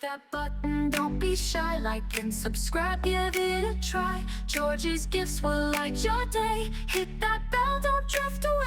that button, don't be shy. Like and subscribe, give it a try. Georgie's Gifts will light your day. Hit that bell, don't drift away.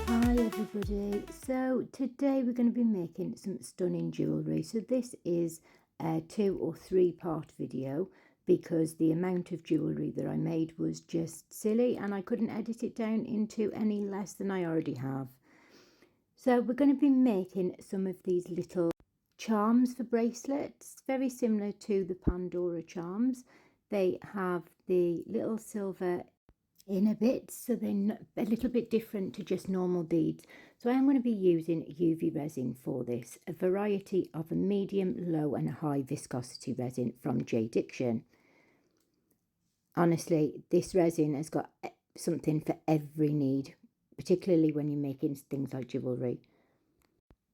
Hi everybody, so today we're going to be making some stunning jewellery. So this is a 2 or 3 part video because the amount of jewellery that I made was just silly and I couldn't edit it down into any less than I already have. So we're going to be making some of these little charms for bracelets, very similar to the Pandora charms. They have the little silver inner bits, so they're a little bit different to just normal beads. So I'm going to be using UV resin for this, a variety of a medium, low and high viscosity resin from Diction. Honestly, this resin has got something for every need, particularly when you're making things like jewellery.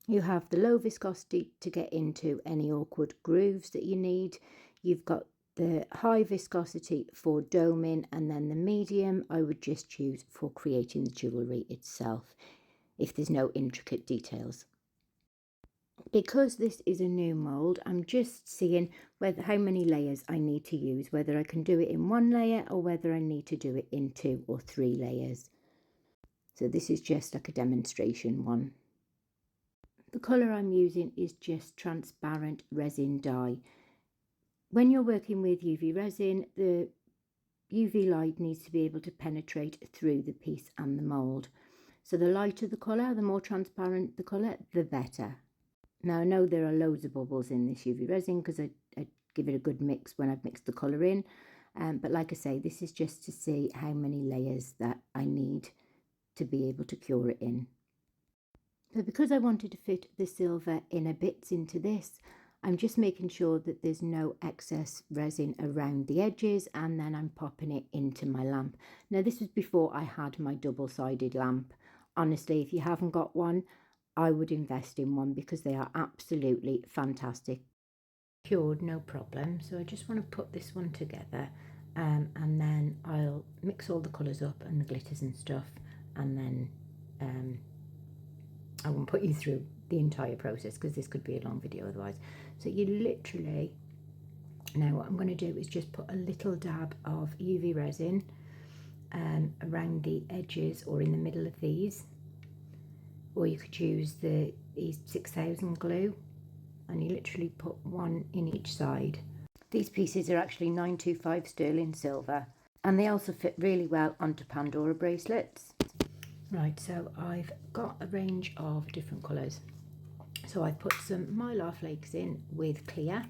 You have the low viscosity to get into any awkward grooves that you need. You've got the high viscosity for doming, and then the medium I would just choose for creating the jewellery itself if there's no intricate details. Because this is a new mould, I'm just seeing how many layers I need to use, whether I can do it in 1 layer or whether I need to do it in 2 or 3 layers. So this is just like a demonstration one. The colour I'm using is just transparent resin dye. When you're working with UV resin, the UV light needs to be able to penetrate through the piece and the mould. So the lighter the colour, the more transparent the colour, the better. Now I know there are loads of bubbles in this UV resin because I give it a good mix when I've mixed the colour in. But like I say, this is just to see how many layers that I need to be able to cure it in. So because I wanted to fit the silver inner bits into this, I'm just making sure that there's no excess resin around the edges, and then I'm popping it into my lamp. Now this was before I had my double-sided lamp. Honestly, if you haven't got one, I would invest in one because they are absolutely fantastic. Cured, no problem. So I just want to put this one together and then I'll mix all the colours up and the glitters and stuff, and then I won't put you through the entire process because this could be a long video otherwise. So you literally, now what I'm going to do is just put a little dab of UV resin around the edges or in the middle of these, or you could use the 6000 glue, and you literally put one in each side. These pieces are actually 925 sterling silver, and they also fit really well onto Pandora bracelets. Right, so I've got a range of different colours. So I've put some mylar flakes in with clear.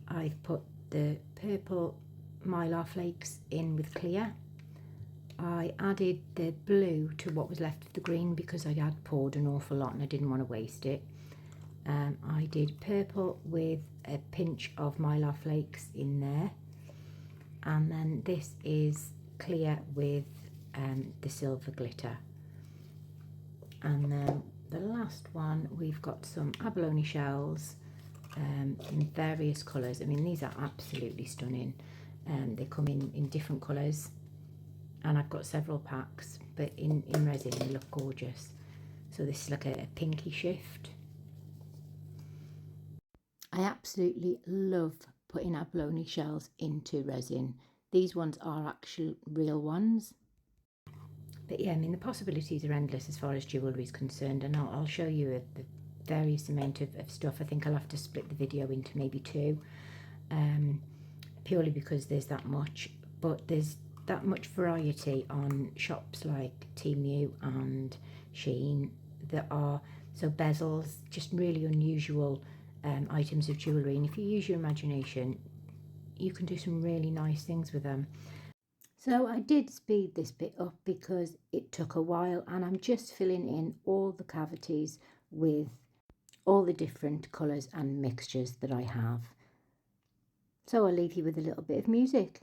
I've put the purple mylar flakes in with clear. I added the blue to what was left of the green because I had poured an awful lot and I didn't want to waste it. I did purple with a pinch of mylar flakes in there. And then this is clear with the silver glitter. And then the last one, we've got some abalone shells in various colours. I mean, these are absolutely stunning. They come in different colours, and I've got several packs, but in resin they look gorgeous. So this is like a pinky shift. I absolutely love putting abalone shells into resin. These ones are actual real ones. But yeah, I mean, the possibilities are endless as far as jewellery is concerned, and I'll show you the various amount of stuff. I think I'll have to split the video into maybe 2, purely because there's that much, but there's that much variety on shops like Temu and Shein that are, so bezels, just really unusual items of jewellery, and if you use your imagination, you can do some really nice things with them. So I did speed this bit up because it took a while, and I'm just filling in all the cavities with all the different colours and mixtures that I have. So I'll leave you with a little bit of music.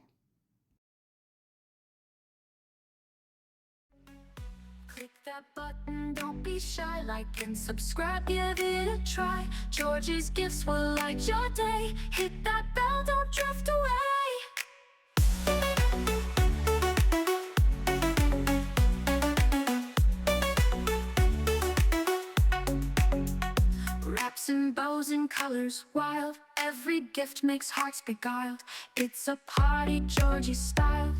Click that button, don't be shy. Like and subscribe, give it a try. Georgie's Gifts will light your day. Hit that bell, don't drift away. wraps and bows and colors wild. Every gift makes hearts beguiled. It's a party Georgie style.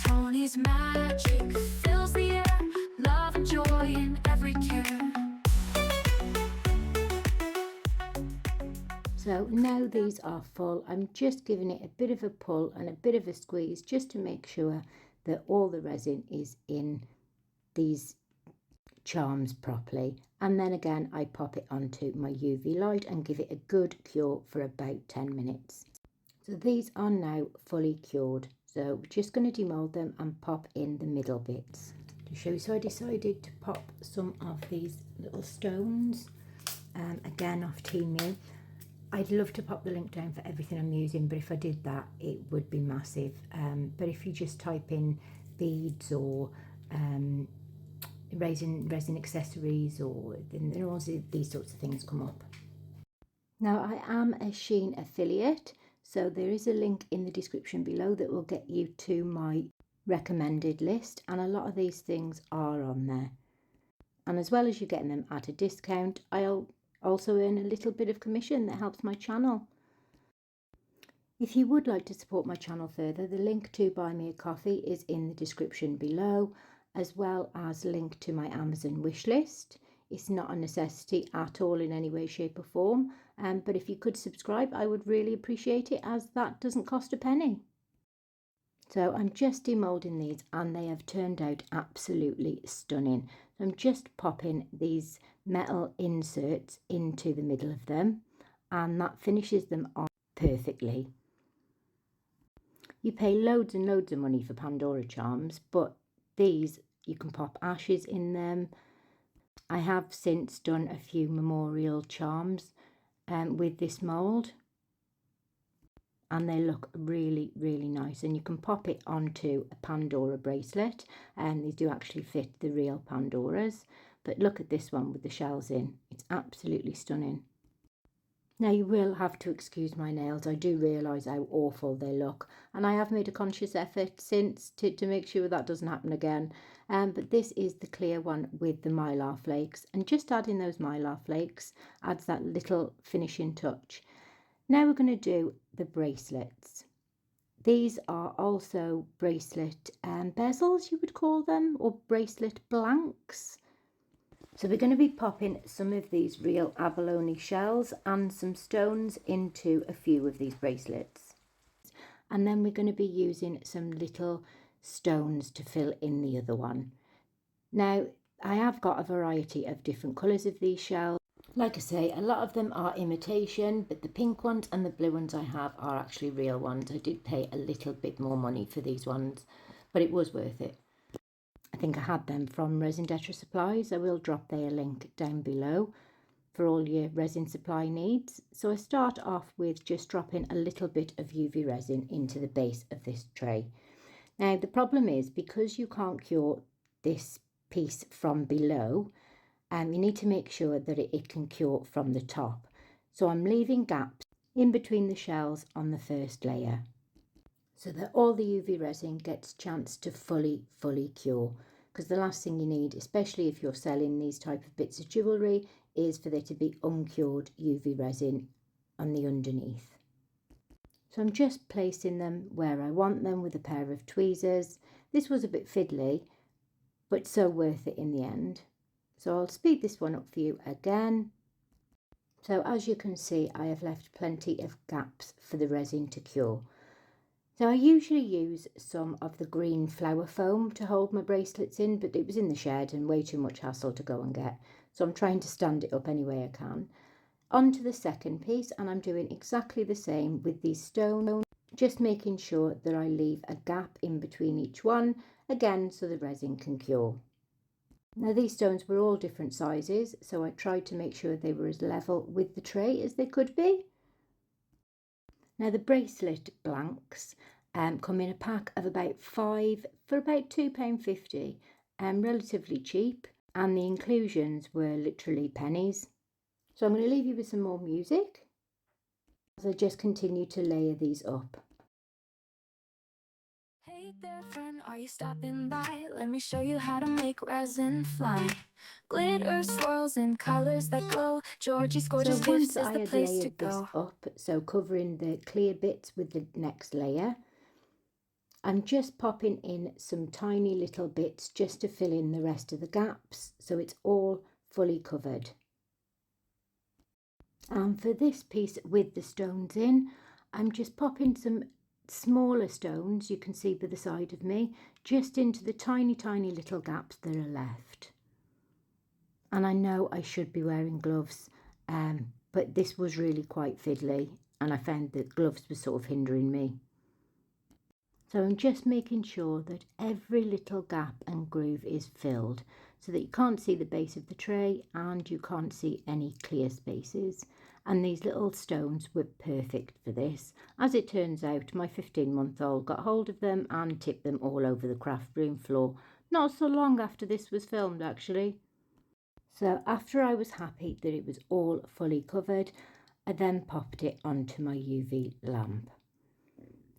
Tony's magic fills the air. Love and joy in every care. So now these are full, I'm just giving it a bit of a pull and a bit of a squeeze just to make sure that all the resin is in these charms properly. And then again, I pop it onto my UV light and give it a good cure for about 10 minutes. So these are now fully cured. So we're just going to demold them and pop in the middle bits to show you. So I decided to pop some of these little stones, again off Temu. I'd love to pop the link down for everything I'm using, but if I did that, it would be massive. But if you just type in beads or resin accessories, or then all these sorts of things come up. Now, I am a Shein affiliate, so there is a link in the description below that will get you to my recommended list, and a lot of these things are on there. And as well as you getting them at a discount, I'll also earn a little bit of commission that helps my channel. If you would like to support my channel further, the link to buy me a coffee is in the description below, as well as a link to my Amazon wish list. It's not a necessity at all in any way, shape or form, but if you could subscribe, I would really appreciate it, as that doesn't cost a penny. So I'm just demolding these and they have turned out absolutely stunning. So I'm just popping these metal inserts into the middle of them, and that finishes them off perfectly. You pay loads and loads of money for Pandora charms, but these, you can pop ashes in them. I have since done a few memorial charms with this mould, and they look really, really nice. And you can pop it onto a Pandora bracelet, and these do actually fit the real Pandoras. But look at this one with the shells in. It's absolutely stunning. Now, you will have to excuse my nails. I do realise how awful they look, and I have made a conscious effort since to make sure that doesn't happen again. But this is the clear one with the mylar flakes, and just adding those mylar flakes adds that little finishing touch. Now we're going to do the bracelets. These are also bracelet bezels, you would call them, or bracelet blanks. So we're going to be popping some of these real abalone shells and some stones into a few of these bracelets. And then we're going to be using some little stones to fill in the other one. Now, I have got a variety of different colours of these shells. Like I say, a lot of them are imitation, but the pink ones and the blue ones I have are actually real ones. I did pay a little bit more money for these ones, but it was worth it. I think I had them from Resin Detre Supplies. I will drop their link down below for all your resin supply needs. So I start off with just dropping a little bit of UV resin into the base of this tray. Now, the problem is, because you can't cure this piece from below, you need to make sure that it can cure from the top. So I'm leaving gaps in between the shells on the first layer, so that all the UV resin gets a chance to fully cure. Because the last thing you need, especially if you're selling these type of bits of jewellery, is for there to be uncured UV resin on the underneath. So I'm just placing them where I want them with a pair of tweezers. This was a bit fiddly, but so worth it in the end. So I'll speed this one up for you again. So as you can see, I have left plenty of gaps for the resin to cure. So I usually use some of the green flower foam to hold my bracelets in, but it was in the shed and way too much hassle to go and get. So I'm trying to stand it up any way I can. On to the second piece, and I'm doing exactly the same with these stones, just making sure that I leave a gap in between each one, again, so the resin can cure. Now, these stones were all different sizes, so I tried to make sure they were as level with the tray as they could be. Now, the bracelet blanks come in a pack of about 5 for about £2.50, relatively cheap, and the inclusions were literally pennies. So I'm going to leave you with some more music as I just continue to layer these up. Hey Hey there friend, are you stopping by? Let me show you how to make resin fly. Glitter swirls in colors that glow. Georgie's Gorgeous So once Gifts is I the had place to layered this go. up, so covering the clear bits with the next layer, I'm just popping in some tiny little bits just to fill in the rest of the gaps so it's all fully covered. And for this piece with the stones in, I'm just popping some smaller stones, you can see by the side of me, just into the tiny little gaps that are left. And I know I should be wearing gloves, but this was really quite fiddly and I found that gloves were sort of hindering me. So I'm just making sure that every little gap and groove is filled so that you can't see the base of the tray and you can't see any clear spaces. And these little stones were perfect for this. As it turns out, my 15-month-old got hold of them and tipped them all over the craft room floor. Not so long after this was filmed, actually. So after I was happy that it was all fully covered, I then popped it onto my UV lamp.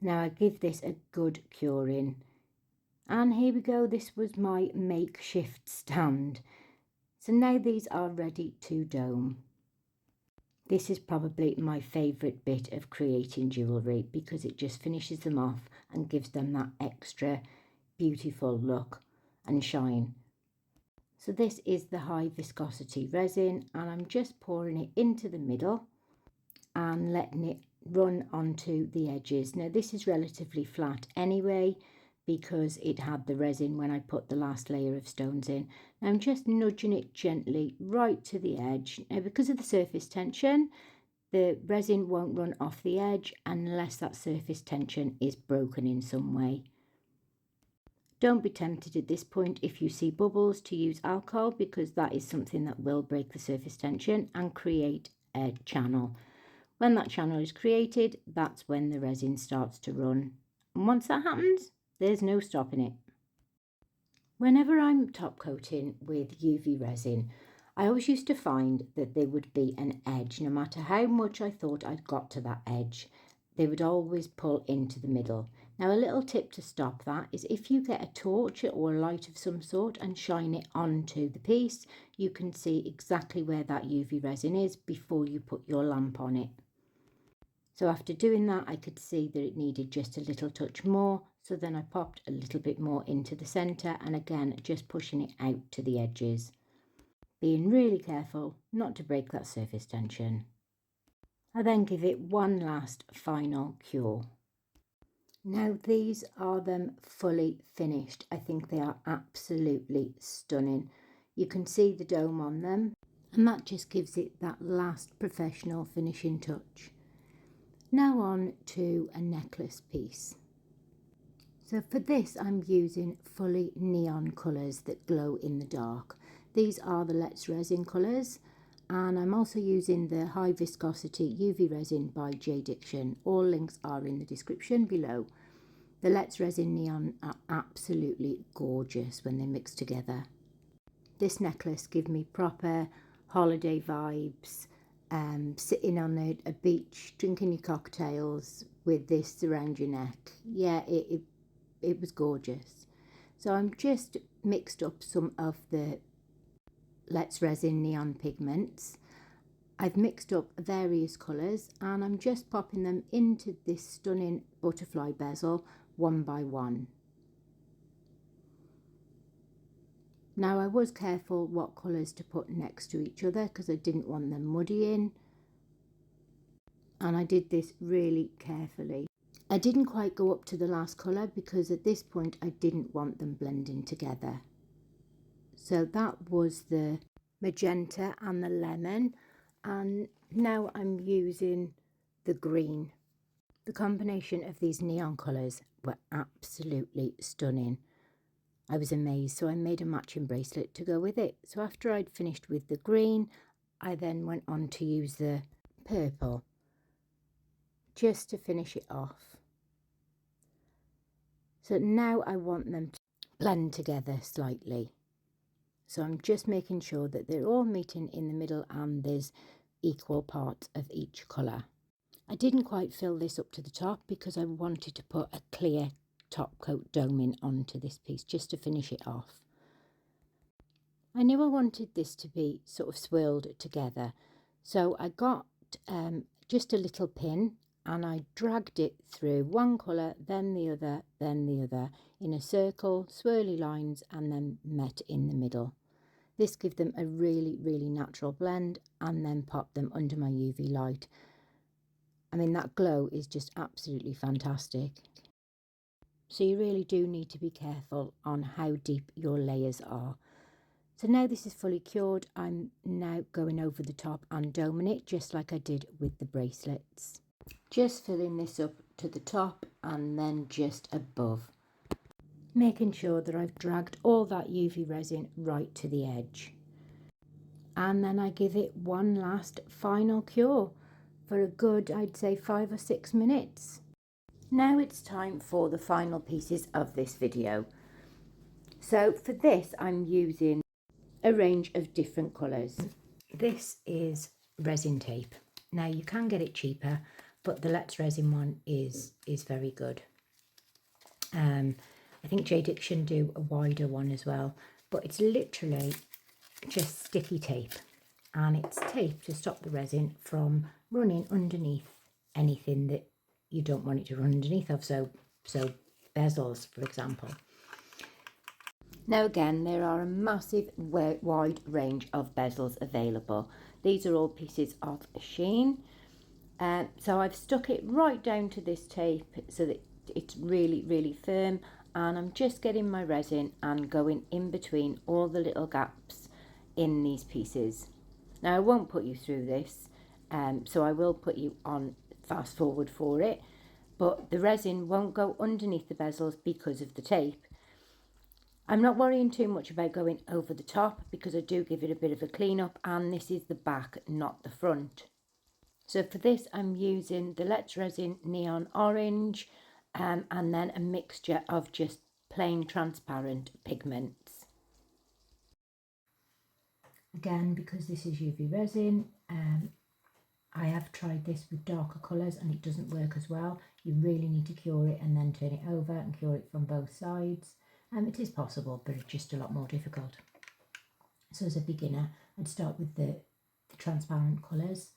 Now I give this a good curing. And here we go, this was my makeshift stand. So now these are ready to dome. This is probably my favourite bit of creating jewellery because it just finishes them off and gives them that extra beautiful look and shine. So this is the high viscosity resin and I'm just pouring it into the middle and letting it run onto the edges. Now this is relatively flat anyway because it had the resin when I put the last layer of stones in. Now I'm just nudging it gently right to the edge. Now because of the surface tension, the resin won't run off the edge unless that surface tension is broken in some way. Don't be tempted at this point if you see bubbles to use alcohol because that is something that will break the surface tension and create a channel. When that channel is created, that's when the resin starts to run. And once that happens, there's no stopping it. Whenever I'm top coating with UV resin, I always used to find that there would be an edge. No matter how much I thought I'd got to that edge, they would always pull into the middle. Now a little tip to stop that is if you get a torch or a light of some sort and shine it onto the piece, you can see exactly where that UV resin is before you put your lamp on it. So after doing that, I could see that it needed just a little touch more. So then I popped a little bit more into the centre and again, just pushing it out to the edges. Being really careful not to break that surface tension. I then give it one last final cure. Now these are them fully finished. I think they are absolutely stunning. You can see the dome on them and that just gives it that last professional finishing touch. Now on to a necklace piece. So for this I'm using fully neon colours that glow in the dark. These are the Let's Resin colours and I'm also using the high viscosity UV resin by J Diction. All links are in the description below. The Let's Resin neon are absolutely gorgeous when they mix together. This necklace gives me proper holiday vibes. Sitting on a beach drinking your cocktails with this around your neck. Yeah, it was gorgeous. So I'm just mixed up some of the Let's Resin neon pigments. I've mixed up various colours and I'm just popping them into this stunning butterfly bezel one by one. Now I was careful what colours to put next to each other because I didn't want them muddying. And I did this really carefully. I didn't quite go up to the last colour because at this point I didn't want them blending together. So that was the magenta and the lemon, and now I'm using the green. The combination of these neon colours were absolutely stunning. I was amazed, so I made a matching bracelet to go with it. So after I'd finished with the green, I then went on to use the purple just to finish it off. So now I want them to blend together slightly. So I'm just making sure that they're all meeting in the middle and there's equal parts of each colour. I didn't quite fill this up to the top because I wanted to put a clear top coat doming onto this piece just to finish it off. I knew I wanted this to be sort of swirled together, so I got just a little pin and I dragged it through one colour, then the other in a circle, swirly lines, and then met in the middle. This gives them a really, really natural blend, and then pop them under my UV light. I mean, that glow is just absolutely fantastic. So you really do need to be careful on how deep your layers are. So now this is fully cured, I'm now going over the top and doming it just like I did with the bracelets. Just filling this up to the top and then just above. Making sure that I've dragged all that UV resin right to the edge. And then I give it one last final cure for a good, I'd say 5 or 6 minutes. Now it's time for the final pieces of this video. So for this I'm using a range of different colours. This is resin tape. Now you can get it cheaper, but the Let's Resin one is very good. I think J Diction do a wider one as well, but it's literally just sticky tape, and it's tape to stop the resin from running underneath anything that you don't want it to run underneath of, so bezels, for example. Now again, there are a massive wide range of bezels available. These are all pieces of sheen. So I've stuck it right down to this tape so that it's really, really firm, and I'm just getting my resin and going in between all the little gaps in these pieces. Now I won't put you through this, so I will put you on fast forward for it, but the resin won't go underneath the bezels because of the tape. I'm not worrying too much about going over the top because I do give it a bit of a clean up, and this is the back, not the front. So for this I'm using the Let's Resin Neon Orange and then a mixture of just plain transparent pigments. Again, because this is UV resin, I have tried this with darker colours and it doesn't work as well. You really need to cure it and then turn it over and cure it from both sides. It is possible, but it's just a lot more difficult. So as a beginner, I'd start with the transparent colours.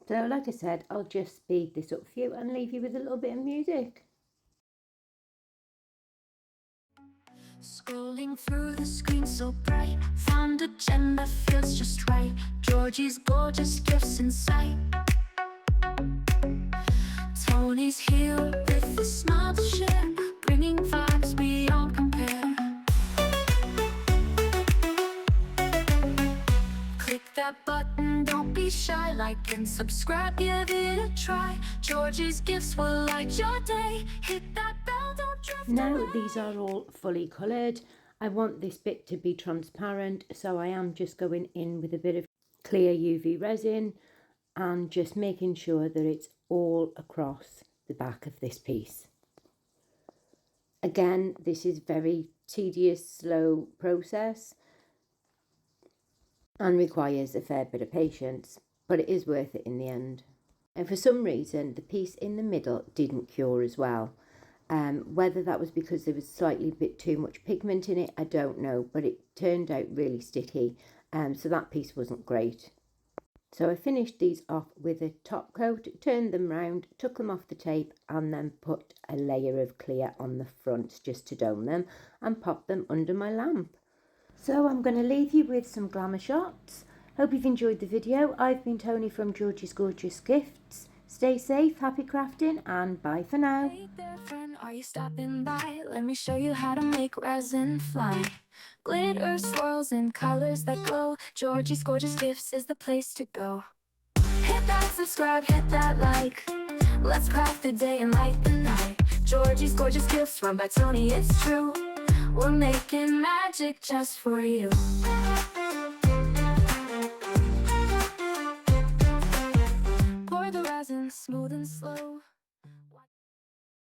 So like I said, I'll just speed this up for you and leave you with a little bit of music. Scrolling through the screen so bright, found a gem that feels just right. Georgie's gorgeous gifts in sight. Tony's here with a smile to share, bringing vibes beyond compare. Click that button, don't be shy. Like and subscribe, give it a try. Georgie's gifts will light your day. Hit that bell, don't drift Now away. these are all fully coloured. I want this bit to be transparent, so I am just going in with a bit of clear UV resin and just making sure that it's all across the back of this piece. Again, this is very tedious, slow process and requires a fair bit of patience, but it is worth it in the end. And for some reason, the piece in the middle didn't cure as well. Whether that was because there was slightly bit too much pigment in it, I don't know, but it turned out really sticky, so that piece wasn't great. So I finished these off with a top coat, turned them round, took them off the tape, and then put a layer of clear on the front just to dome them and pop them under my lamp. So I'm going to leave you with some glamour shots. Hope you've enjoyed the video. I've been Tony from Georgie's Gorgeous Gifts. Stay safe, happy crafting, and bye for now. Hey there, friend, are you stopping by? Let me show you how to make resin fly. Glitter swirls in colors that glow. Georgie's Gorgeous Gifts is the place to go. Hit that subscribe, hit that like. Let's craft the day and light the night. Georgie's Gorgeous Gifts, run by Tony, it's true. We're making magic just for you.